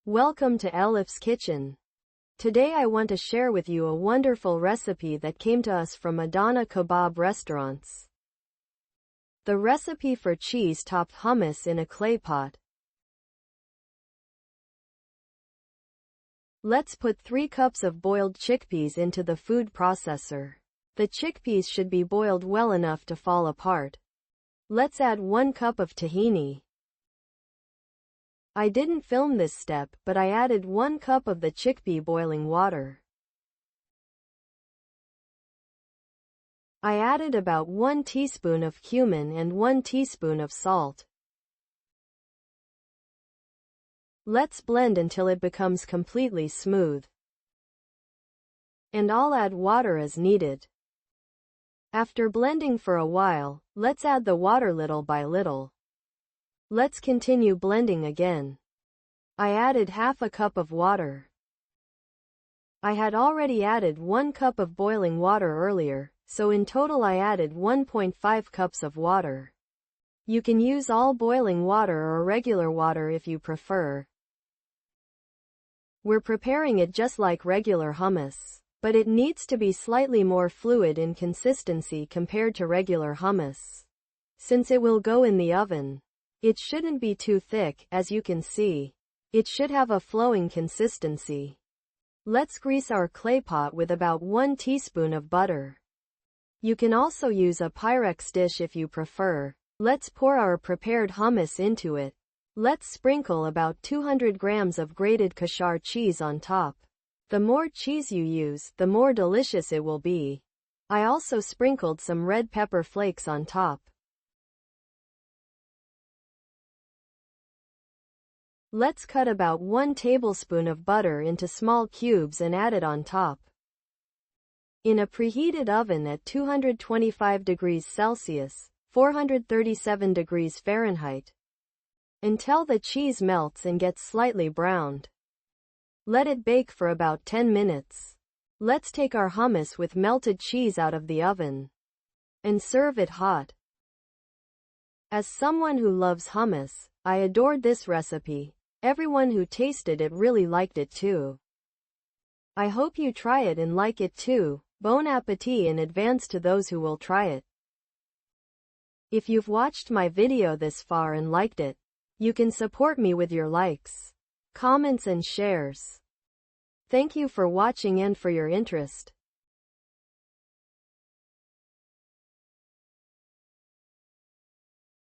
Welcome to Elif's Kitchen. Today I want to share with you a wonderful recipe that came to us from Adana Kebab restaurants. The recipe for cheese-topped hummus in a clay pot. Let's put 3 cups of boiled chickpeas into the food processor. The chickpeas should be boiled well enough to fall apart. Let's add 1 cup of tahini. I didn't film this step, but I added 1 cup of the chickpea boiling water. I added about 1 teaspoon of cumin and 1 teaspoon of salt. Let's blend until it becomes completely smooth. And I'll add water as needed. After blending for a while, let's add the water little by little. Let's continue blending again. I added half a cup of water. I had already added 1 cup of boiling water earlier, so in total I added 1.5 cups of water. You can use all boiling water or regular water if you prefer. We're preparing it just like regular hummus, but it needs to be slightly more fluid in consistency compared to regular hummus. Since it will go in the oven, it shouldn't be too thick, as you can see. It should have a flowing consistency. Let's grease our clay pot with about 1 teaspoon of butter. You can also use a pyrex dish if you prefer. Let's pour our prepared hummus into it. Let's sprinkle about 200 grams of grated kashar cheese on top. The more cheese you use, the more delicious it will be. I also sprinkled some red pepper flakes on top. Let's cut about 1 tablespoon of butter into small cubes and add it on top. In a preheated oven at 225 degrees Celsius, 437 degrees Fahrenheit, until the cheese melts and gets slightly browned. Let it bake for about 10 minutes. Let's take our hummus with melted cheese out of the oven and serve it hot. As someone who loves hummus, I adored this recipe. Everyone who tasted it really liked it too. I hope you try it and like it too. Bon appétit in advance to those who will try it. If you've watched my video this far and liked it, you can support me with your likes, comments and shares. Thank you for watching and for your interest.